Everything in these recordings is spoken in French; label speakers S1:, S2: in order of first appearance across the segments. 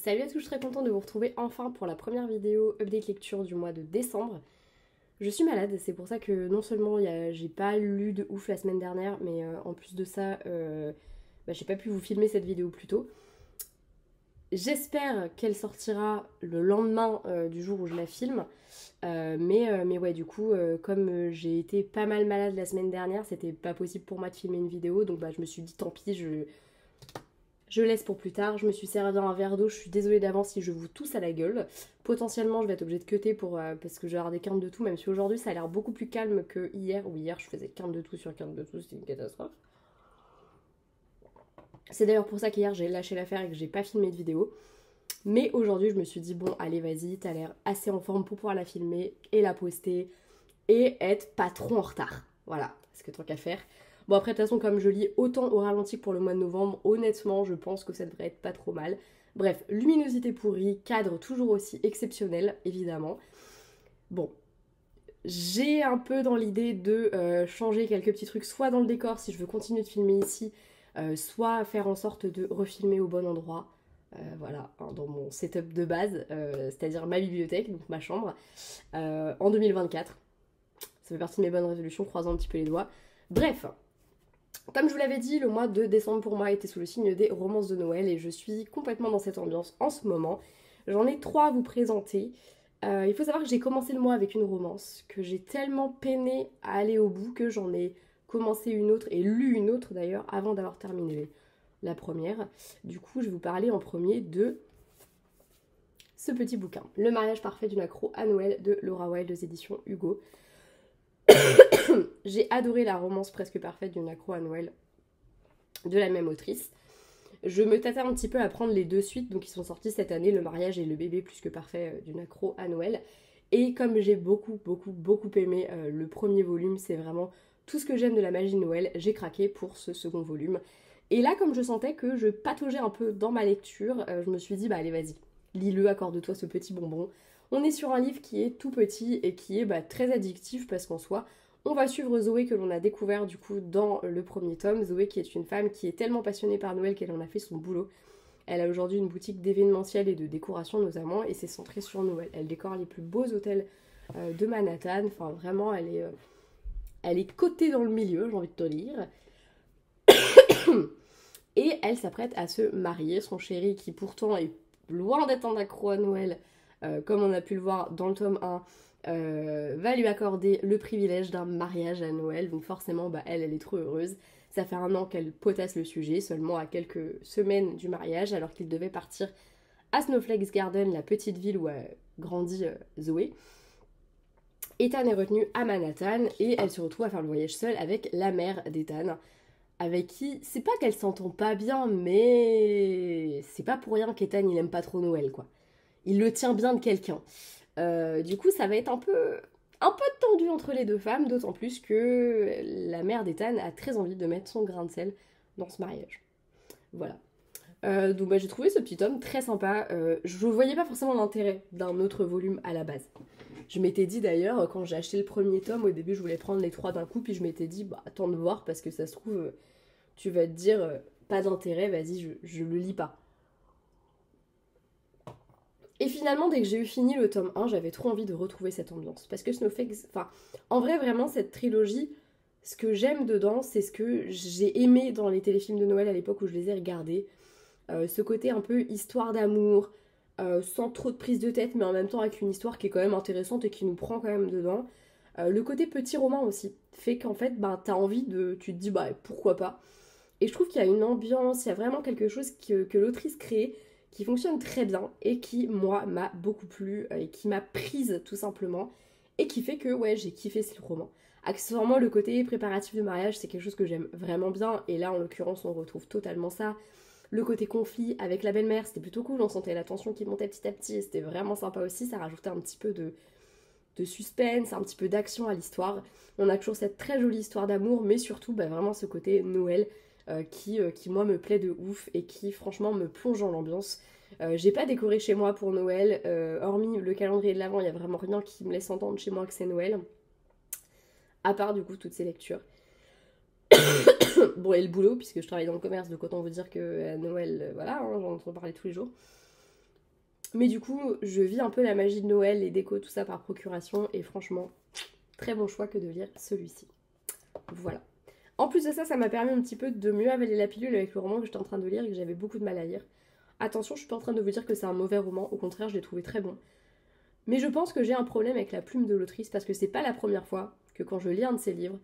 S1: Salut à tous, je suis très contente de vous retrouver enfin pour la première vidéo update lecture du mois de décembre. Je suis malade, c'est pour ça que non seulement j'ai pas lu de ouf la semaine dernière, mais en plus de ça, j'ai pas pu vous filmer cette vidéo plus tôt. J'espère qu'elle sortira le lendemain du jour où je la filme. Mais ouais, du coup, comme j'ai été pas mal malade la semaine dernière, c'était pas possible pour moi de filmer une vidéo, donc je me suis dit tant pis, je laisse pour plus tard. Je me suis servi un verre d'eau, je suis désolée d'avance si je vous tousse à la gueule. Potentiellement, je vais être obligée de cutter parce que je vais avoir des quintes de tout, même si aujourd'hui ça a l'air beaucoup plus calme que hier, où hier je faisais quinte de tout sur quinte de tout, c'était une catastrophe. C'est d'ailleurs pour ça qu'hier j'ai lâché l'affaire et que j'ai pas filmé de vidéo. Mais aujourd'hui, je me suis dit, bon, allez, vas-y, t'as l'air assez en forme pour pouvoir la filmer et la poster et être pas trop en retard. Voilà, c'est ce que tant qu'à faire. Bon, après, de toute façon, comme je lis autant au ralenti que pour le mois de novembre, honnêtement, je pense que ça devrait être pas trop mal. Bref, luminosité pourrie, cadre toujours aussi exceptionnel, évidemment. Bon, j'ai un peu dans l'idée de changer quelques petits trucs, soit dans le décor si je veux continuer de filmer ici, soit faire en sorte de refilmer au bon endroit. Voilà, hein, dans mon setup de base, c'est-à-dire ma bibliothèque, donc ma chambre, en 2024. Ça fait partie de mes bonnes résolutions, croisant un petit peu les doigts. Bref, comme je vous l'avais dit, le mois de décembre pour moi était sous le signe des romances de Noël et je suis complètement dans cette ambiance en ce moment. J'en ai 3 à vous présenter. Il faut savoir que j'ai commencé le mois avec une romance, que j'ai tellement peiné à aller au bout que j'en ai commencé une autre et lu une autre d'ailleurs avant d'avoir terminé la première. Du coup, je vais vous parler en premier de ce petit bouquin, Le mariage parfait d'une accro à Noël de Laura Wilde aux éditions Hugo. J'ai adoré la romance presque parfaite d'une accro à Noël de la même autrice. Je me tâtais un petit peu à prendre les deux suites, donc ils sont sortis cette année, Le mariage et Le bébé plus que parfait d'une accro à Noël. Et comme j'ai beaucoup aimé le premier volume, c'est vraiment tout ce que j'aime de la magie de Noël, j'ai craqué pour ce second volume. Et là, comme je sentais que je pataugeais un peu dans ma lecture, je me suis dit, allez, vas-y, lis-le, accorde-toi ce petit bonbon. On est sur un livre qui est tout petit et qui est très addictif parce qu'en soi, on va suivre Zoé que l'on a découvert du coup dans le premier tome. Zoé qui est une femme qui est tellement passionnée par Noël qu'elle en a fait son boulot. Elle a aujourd'hui une boutique d'événementiel et de décoration notamment et c'est centré sur Noël. Elle décore les plus beaux hôtels de Manhattan. Enfin vraiment, elle est cotée dans le milieu, j'ai envie de te dire. Et elle s'apprête à se marier. Son chéri qui pourtant est loin d'être un accro à Noël, comme on a pu le voir dans le tome 1, va lui accorder le privilège d'un mariage à Noël. Donc forcément, elle est trop heureuse. Ça fait 1 an qu'elle potasse le sujet, seulement à quelques semaines du mariage, alors qu'il devait partir à Snowflakes Garden, la petite ville où a grandi Zoé. Ethan est retenu à Manhattan et elle se retrouve à faire le voyage seule avec la mère d'Ethan, avec qui, c'est pas qu'elle s'entend pas bien, mais c'est pas pour rien qu'Ethan il aime pas trop Noël, quoi. Il le tient bien de quelqu'un. Du coup, ça va être un peu tendu entre les deux femmes, d'autant plus que la mère d'Ethan a très envie de mettre son grain de sel dans ce mariage. Voilà. Donc j'ai trouvé ce petit tome très sympa. Je ne voyais pas forcément l'intérêt d'un autre volume à la base. Je m'étais dit d'ailleurs, quand j'ai acheté le premier tome, au début je voulais prendre les 3 d'un coup, puis je m'étais dit, attends de voir, parce que ça se trouve, tu vas te dire, pas d'intérêt, vas-y, je le lis pas. Et finalement, dès que j'ai eu fini le tome 1, j'avais trop envie de retrouver cette ambiance. Parce que Snowflakes, en vrai, vraiment, cette trilogie, ce que j'aime dedans, c'est ce que j'ai aimé dans les téléfilms de Noël à l'époque où je les ai regardés. Ce côté un peu histoire d'amour, sans trop de prise de tête, mais en même temps avec une histoire qui est quand même intéressante et qui nous prend quand même dedans. Le côté petit roman aussi, fait qu'en fait, t'as envie de... Tu te dis, pourquoi pas. Et je trouve qu'il y a une ambiance, il y a vraiment quelque chose que l'autrice crée, qui fonctionne très bien et qui, moi, m'a beaucoup plu et qui m'a prise tout simplement et qui fait que, ouais, j'ai kiffé ce roman. Accessoirement, le côté préparatif de mariage, c'est quelque chose que j'aime vraiment bien et là, en l'occurrence, on retrouve totalement ça. Le côté conflit avec la belle-mère, c'était plutôt cool, on sentait la tension qui montait petit à petit et c'était vraiment sympa aussi, ça rajoutait un petit peu de suspense, un petit peu d'action à l'histoire. On a toujours cette très jolie histoire d'amour, mais surtout vraiment ce côté Noël qui moi me plaît de ouf et qui franchement me plonge dans l'ambiance. J'ai pas décoré chez moi pour Noël, hormis le calendrier de l'Avent, il y a vraiment rien qui me laisse entendre chez moi que c'est Noël, à part du coup toutes ces lectures. Bon, et le boulot, puisque je travaille dans le commerce, donc autant vous dire que à Noël, voilà, j'en entends parler tous les jours. Mais du coup, je vis un peu la magie de Noël, les décos, tout ça par procuration. Et franchement, très bon choix que de lire celui-ci. Voilà. En plus de ça, ça m'a permis un petit peu de mieux avaler la pilule avec le roman que j'étais en train de lire et que j'avais beaucoup de mal à lire. Attention, je suis pas en train de vous dire que c'est un mauvais roman, au contraire, je l'ai trouvé très bon. Mais je pense que j'ai un problème avec la plume de l'autrice parce que c'est pas la première fois que quand je lis un de ses livres,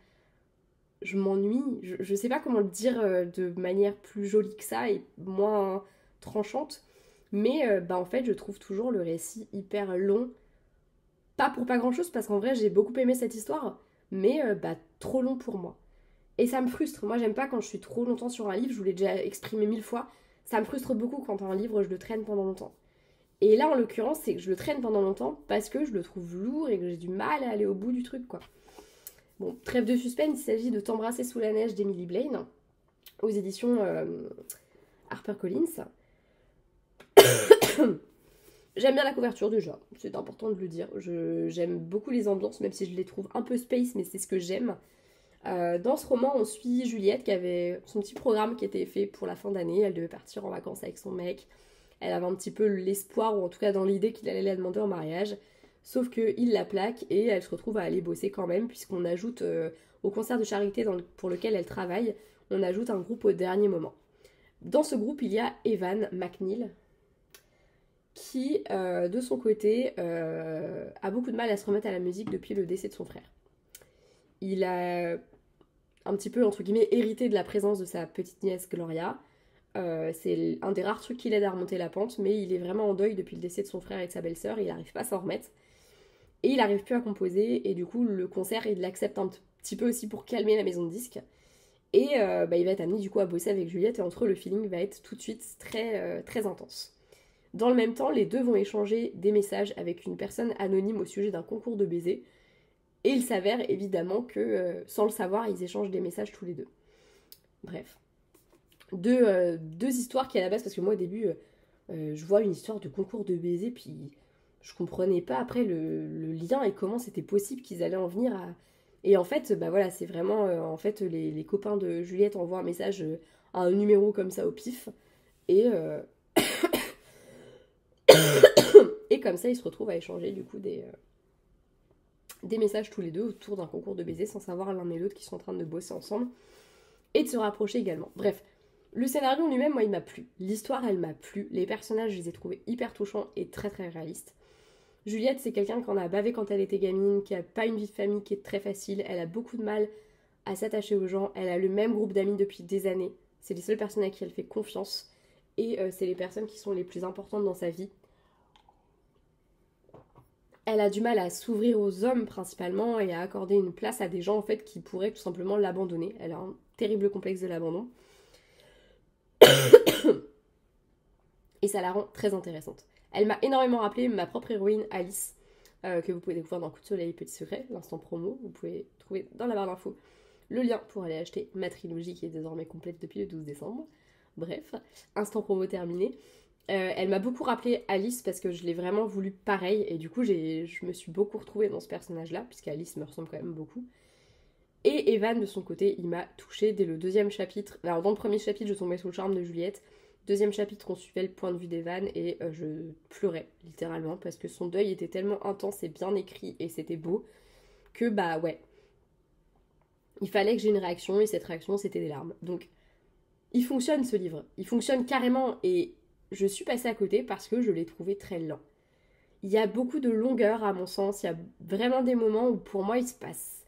S1: je m'ennuie. Je sais pas comment le dire de manière plus jolie que ça et moins tranchante. Mais en fait, je trouve toujours le récit hyper long. Pas pour pas grand chose, parce qu'en vrai, j'ai beaucoup aimé cette histoire, mais trop long pour moi. Et ça me frustre. Moi, j'aime pas quand je suis trop longtemps sur un livre, je vous l'ai déjà exprimé 1000 fois. Ça me frustre beaucoup quand un livre, je le traîne pendant longtemps. Et là, en l'occurrence, c'est que je le traîne pendant longtemps parce que je le trouve lourd et que j'ai du mal à aller au bout du truc, quoi. Bon, trêve de suspense, il s'agit de T'embrasser sous la neige d'Emily Blaine, aux éditions HarperCollins. J'aime bien la couverture déjà, c'est important de le dire. J'aime beaucoup les ambiances, même si je les trouve un peu space, mais c'est ce que j'aime. Dans ce roman, on suit Juliette qui avait son petit programme qui était fait pour la fin d'année. Elle devait partir en vacances avec son mec. Elle avait un petit peu l'espoir, ou en tout cas dans l'idée qu'il allait la demander en mariage. Sauf qu'il la plaque et elle se retrouve à aller bosser quand même, puisqu'on ajoute au concert de charité pour lequel elle travaille, on ajoute un groupe au dernier moment. Dans ce groupe, il y a Evan McNeil, qui, de son côté, a beaucoup de mal à se remettre à la musique depuis le décès de son frère. Il a un petit peu, entre guillemets, hérité de la présence de sa petite nièce Gloria. C'est un des rares trucs qui l'aide à remonter la pente, mais il est vraiment en deuil depuis le décès de son frère et de sa belle-sœur, et il n'arrive pas à s'en remettre. Et il n'arrive plus à composer, et du coup, le concert, il l'accepte un petit peu aussi pour calmer la maison de disques. Et il va être amené du coup à bosser avec Juliette, et entre eux, le feeling va être tout de suite très intense. Dans le même temps, les deux vont échanger des messages avec une personne anonyme au sujet d'un concours de baisers. Et il s'avère évidemment que, sans le savoir, ils échangent des messages tous les deux. Bref. Deux histoires qui à la base, parce que moi au début, je vois une histoire de concours de baisers, puis je comprenais pas après le lien et comment c'était possible qu'ils allaient en venir à... Et en fait, voilà, c'est vraiment... en fait, les copains de Juliette envoient un message à un numéro comme ça au pif. Et... et comme ça, ils se retrouvent à échanger du coup des messages tous les deux autour d'un concours de baisers sans savoir l'un et l'autre qu'ils sont en train de bosser ensemble et de se rapprocher également. Bref, le scénario en lui-même, moi, il m'a plu. L'histoire, elle m'a plu. Les personnages, je les ai trouvés hyper touchants et très très réalistes. Juliette, c'est quelqu'un qui en a bavé quand elle était gamine, qui a pas une vie de famille qui est très facile. Elle a beaucoup de mal à s'attacher aux gens. Elle a le même groupe d'amis depuis des années. C'est les seules personnes à qui elle fait confiance. Et c'est les personnes qui sont les plus importantes dans sa vie. Elle a du mal à s'ouvrir aux hommes principalement et à accorder une place à des gens en fait qui pourraient tout simplement l'abandonner. Elle a un terrible complexe de l'abandon. Et ça la rend très intéressante. Elle m'a énormément rappelé ma propre héroïne Alice, que vous pouvez découvrir dans Coup de Soleil Petit Secret, l'instant promo. Vous pouvez trouver dans la barre d'infos le lien pour aller acheter ma trilogie qui est désormais complète depuis le 12 décembre. Bref, instant promo terminé. Elle m'a beaucoup rappelé Alice parce que je l'ai vraiment voulu pareil et du coup je me suis beaucoup retrouvée dans ce personnage-là puisqu'Alice me ressemble quand même beaucoup. Et Evan de son côté, il m'a touchée dès le deuxième chapitre. Alors dans le premier chapitre, je tombais sous le charme de Juliette. Deuxième chapitre, on suivait le point de vue d'Evan et je pleurais littéralement parce que son deuil était tellement intense et bien écrit et c'était beau que ouais. Il fallait que j'ai une réaction et cette réaction c'était des larmes. Donc il fonctionne ce livre, il fonctionne carrément et je suis passée à côté parce que je l'ai trouvé très lent. Il y a beaucoup de longueur à mon sens, il y a vraiment des moments où pour moi il se passe...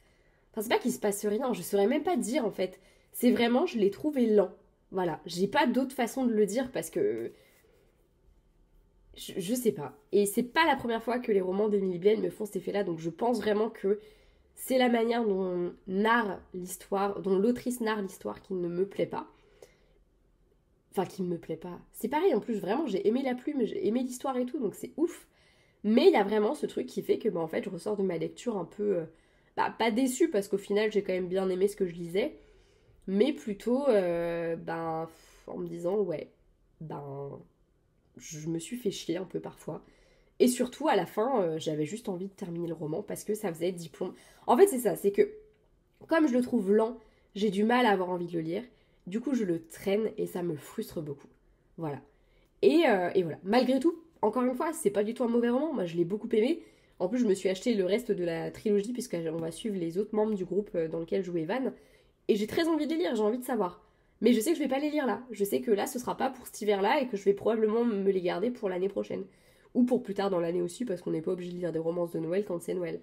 S1: Enfin c'est pas qu'il se passe rien, je saurais même pas dire en fait. C'est vraiment, je l'ai trouvé lent. Voilà, j'ai pas d'autre façon de le dire parce que... Je sais pas. Et c'est pas la première fois que les romans d'Emily Blaine me font cet effet-là, donc je pense vraiment que c'est la manière dont on narre l'histoire, dont l'autrice narre l'histoire qui ne me plaît pas. Enfin, qui ne me plaît pas. C'est pareil, en plus, vraiment, j'ai aimé la plume, j'ai aimé l'histoire et tout, donc c'est ouf. Mais il y a vraiment ce truc qui fait que, en fait, je ressors de ma lecture un peu... pas déçue, parce qu'au final, j'ai quand même bien aimé ce que je lisais, mais plutôt, en me disant, ouais, je me suis fait chier un peu parfois. Et surtout, à la fin, j'avais juste envie de terminer le roman, parce que ça faisait 10 plombs. En fait, c'est ça, c'est que, comme je le trouve lent, j'ai du mal à avoir envie de le lire. Du coup, je le traîne et ça me frustre beaucoup. Voilà. Et voilà. Malgré tout, encore une fois, c'est pas du tout un mauvais roman, moi je l'ai beaucoup aimé. En plus, je me suis acheté le reste de la trilogie, puisqu'on va suivre les autres membres du groupe dans lequel joue Evan. Et j'ai très envie de les lire, j'ai envie de savoir. Mais je sais que je vais pas les lire là. Je sais que là, ce sera pas pour cet hiver-là et que je vais probablement me les garder pour l'année prochaine. Ou pour plus tard dans l'année aussi, parce qu'on n'est pas obligé de lire des romances de Noël quand c'est Noël.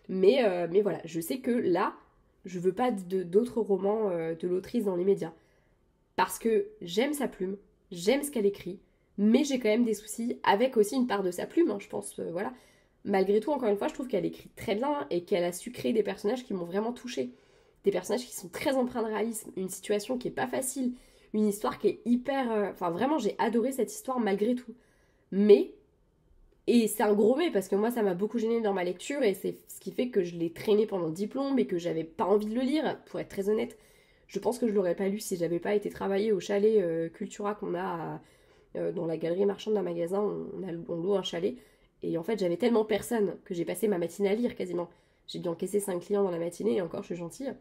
S1: Mais voilà, je sais que là, je veux pas d'autres romans de l'autrice dans les médias. Parce que j'aime sa plume, j'aime ce qu'elle écrit, mais j'ai quand même des soucis avec aussi une part de sa plume, hein, je pense, voilà. Malgré tout, encore une fois, je trouve qu'elle écrit très bien et qu'elle a su créer des personnages qui m'ont vraiment touchée. Des personnages qui sont très empreints de réalisme, une situation qui est pas facile, une histoire qui est hyper... Enfin, vraiment, j'ai adoré cette histoire malgré tout. Mais, et c'est un gros mais, parce que moi, ça m'a beaucoup gênée dans ma lecture, et c'est ce qui fait que je l'ai traîné pendant 10 plombes et que j'avais pas envie de le lire, pour être très honnête. Je pense que je l'aurais pas lu si j'avais pas été travailler au chalet Cultura qu'on a dans la galerie marchande d'un magasin. On loue un chalet. Et en fait, j'avais tellement personne que j'ai passé ma matinée à lire quasiment. J'ai dû encaisser 5 clients dans la matinée et encore, je suis gentille.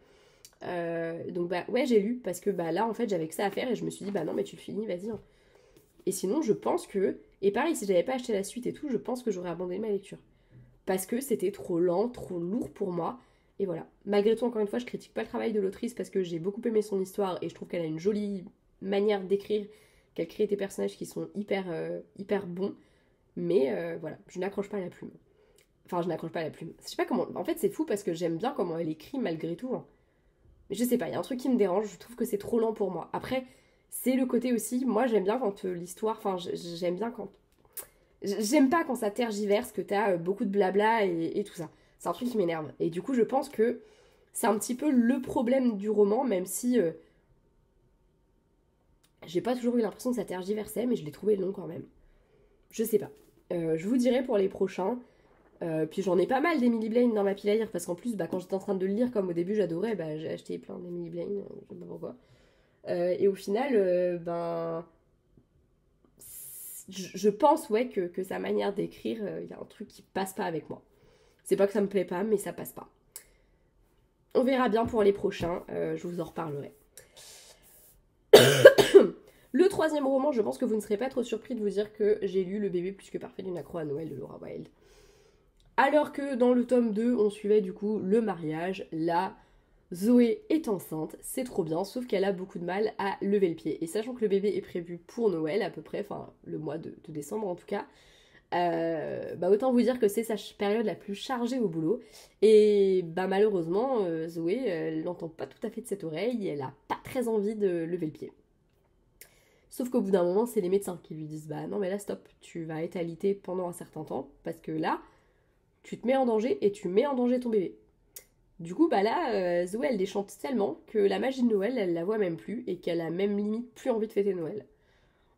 S1: Donc bah ouais, j'ai lu parce que bah là, en fait, j'avais que ça à faire et je me suis dit, bah non, mais tu le finis, vas-y. Hein. Et sinon, je pense que... Et pareil, si j'avais pas acheté la suite et tout, je pense que j'aurais abandonné ma lecture. Parce que c'était trop lent, trop lourd pour moi. Et voilà. Malgré tout, encore une fois, je critique pas le travail de l'autrice parce que j'ai beaucoup aimé son histoire et je trouve qu'elle a une jolie manière d'écrire, qu'elle crée des personnages qui sont hyper bons. Mais voilà, je n'accroche pas à la plume. Enfin, je n'accroche pas à la plume. Je sais pas comment... En fait, c'est fou parce que j'aime bien comment elle écrit malgré tout. Hein. Mais je sais pas, il y a un truc qui me dérange, je trouve que c'est trop lent pour moi. Après, c'est le côté aussi, moi j'aime bien quand l'histoire... Enfin, j'aime bien quand... J'aime pas quand ça tergiverse, que t'as beaucoup de blabla et tout ça. C'est un truc qui m'énerve. Et du coup, je pense que c'est un petit peu le problème du roman, même si j'ai pas toujours eu l'impression que ça tergiversait, mais je l'ai trouvé long quand même. Je sais pas. Je vous dirai pour les prochains. Puis j'en ai pas mal d'Emily Blaine dans ma pile à lire, parce qu'en plus, bah, quand j'étais en train de le lire, comme au début j'adorais, bah, j'ai acheté plein d'Emily Blaine, je sais pas pourquoi. Et au final, ben... Je pense, ouais, que sa manière d'écrire, il y a un truc qui passe pas avec moi. C'est pas que ça me plaît pas, mais ça passe pas. On verra bien pour les prochains, je vous en reparlerai. Le troisième roman, je pense que vous ne serez pas trop surpris de vous dire que j'ai lu Le bébé plus que parfait d'une accro à Noël de Laura Wilde. Alors que dans le tome 2, on suivait du coup le mariage, là, Zoé est enceinte, c'est trop bien, sauf qu'elle a beaucoup de mal à lever le pied. Et sachant que le bébé est prévu pour Noël à peu près, enfin le mois de décembre en tout cas, bah autant vous dire que c'est sa période la plus chargée au boulot. Et bah malheureusement, Zoé, elle n'entend pas tout à fait de cette oreille et elle a pas très envie de lever le pied. Sauf qu'au bout d'un moment, c'est les médecins qui lui disent bah non mais là stop, tu vas être alité pendant un certain temps parce que là, tu te mets en danger et tu mets en danger ton bébé. Du coup, bah là, Zoé, elle déchante tellement que la magie de Noël, elle la voit même plus et qu'elle a même limite plus envie de fêter Noël.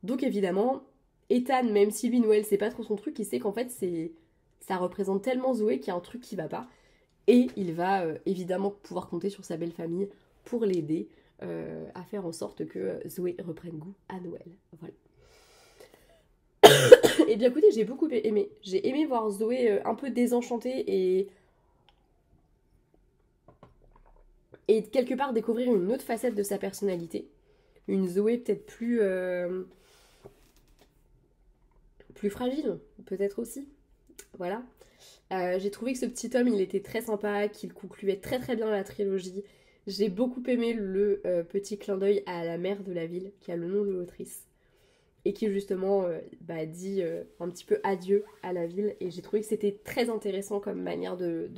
S1: Donc évidemment, Ethan, même si lui, Noël, c'est pas trop son truc, il sait qu'en fait, ça représente tellement Zoé qu'il y a un truc qui va pas. Et il va évidemment pouvoir compter sur sa belle famille pour l'aider à faire en sorte que Zoé reprenne goût à Noël. Voilà. Et bien écoutez, j'ai beaucoup aimé. J'ai aimé voir Zoé un peu désenchantée et quelque part découvrir une autre facette de sa personnalité. Une Zoé peut-être plus fragile, peut-être aussi. Voilà. J'ai trouvé que ce petit tome, il était très sympa, qu'il concluait très très bien la trilogie. J'ai beaucoup aimé le petit clin d'œil à la mère de la ville, qui a le nom de l'autrice. Et qui justement dit un petit peu adieu à la ville. Et j'ai trouvé que c'était très intéressant comme manière de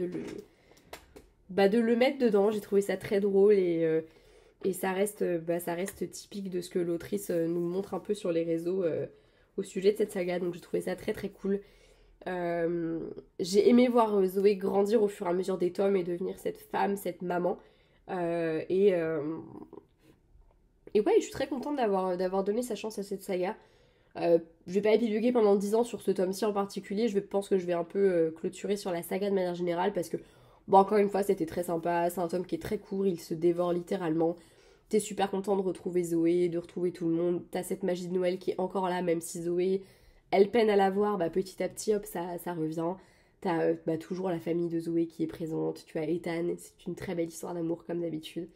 S1: le mettre dedans. J'ai trouvé ça très drôle et ça reste typique de ce que l'autrice nous montre un peu sur les réseaux au sujet de cette saga. Donc j'ai trouvé ça très très cool. J'ai aimé voir Zoé grandir au fur et à mesure des tomes et devenir cette femme, cette maman. Et ouais, je suis très contente d'avoir donné sa chance à cette saga. Je vais pas épiloguer pendant 10 ans sur ce tome-ci en particulier. Je pense que je vais un peu clôturer sur la saga de manière générale parce que, bon, encore une fois, c'était très sympa. C'est un tome qui est très court, il se dévore littéralement. T'es super content de retrouver Zoé, de retrouver tout le monde. T'as cette magie de Noël qui est encore là, même si Zoé, elle peine à la voir, bah, petit à petit, hop, ça revient. T'as toujours la famille de Zoé qui est présente. Tu as Ethan, c'est une très belle histoire d'amour comme d'habitude.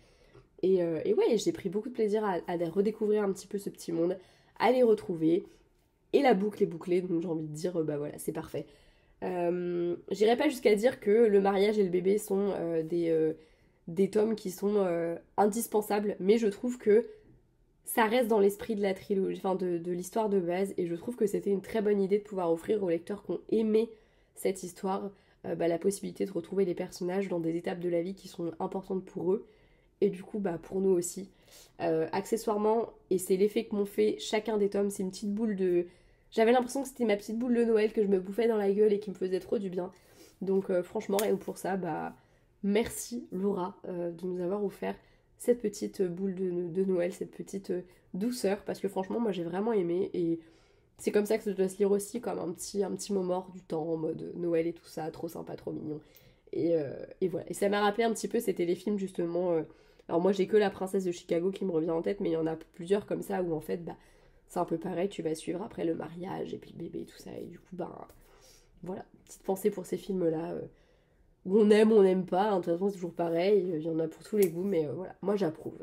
S1: Et ouais, j'ai pris beaucoup de plaisir à redécouvrir un petit peu ce petit monde, à les retrouver. Et la boucle est bouclée, donc j'ai envie de dire, bah voilà, c'est parfait. J'irai pas jusqu'à dire que le mariage et le bébé sont des tomes qui sont indispensables, mais je trouve que ça reste dans l'esprit de la trilogie, enfin de l'histoire de base, et je trouve que c'était une très bonne idée de pouvoir offrir aux lecteurs qui ont aimé cette histoire la possibilité de retrouver les personnages dans des étapes de la vie qui sont importantes pour eux, et du coup pour nous aussi. Accessoirement, et c'est l'effet que m'ont fait chacun des tomes, c'est une petite boule de... J'avais l'impression que c'était ma petite boule de Noël que je me bouffais dans la gueule et qui me faisait trop du bien. Donc franchement, rien que pour ça, merci Laura de nous avoir offert cette petite boule de Noël, cette petite douceur, parce que franchement, moi j'ai vraiment aimé, et c'est comme ça que ça doit se lire aussi, comme un petit moment du temps, en mode Noël et tout ça, trop sympa, trop mignon. Et voilà. Et ça m'a rappelé un petit peu, c'était les films justement... alors moi j'ai que La Princesse de Chicago qui me revient en tête, mais il y en a plusieurs comme ça, où en fait, c'est un peu pareil, tu vas suivre après le mariage, et puis le bébé et tout ça, et du coup, voilà, petite pensée pour ces films-là, où on aime ou on n'aime pas, hein, de toute façon c'est toujours pareil, il y en a pour tous les goûts, mais voilà, moi j'approuve.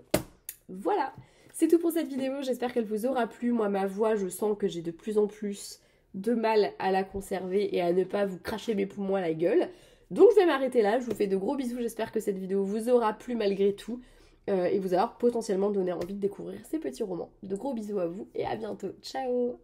S1: Voilà, c'est tout pour cette vidéo, j'espère qu'elle vous aura plu. Moi ma voix, je sens que j'ai de plus en plus de mal à la conserver et à ne pas vous cracher mes poumons à la gueule. Donc je vais m'arrêter là, je vous fais de gros bisous, j'espère que cette vidéo vous aura plu malgré tout, et vous avoir potentiellement donné envie de découvrir ces petits romans. De gros bisous à vous et à bientôt, ciao.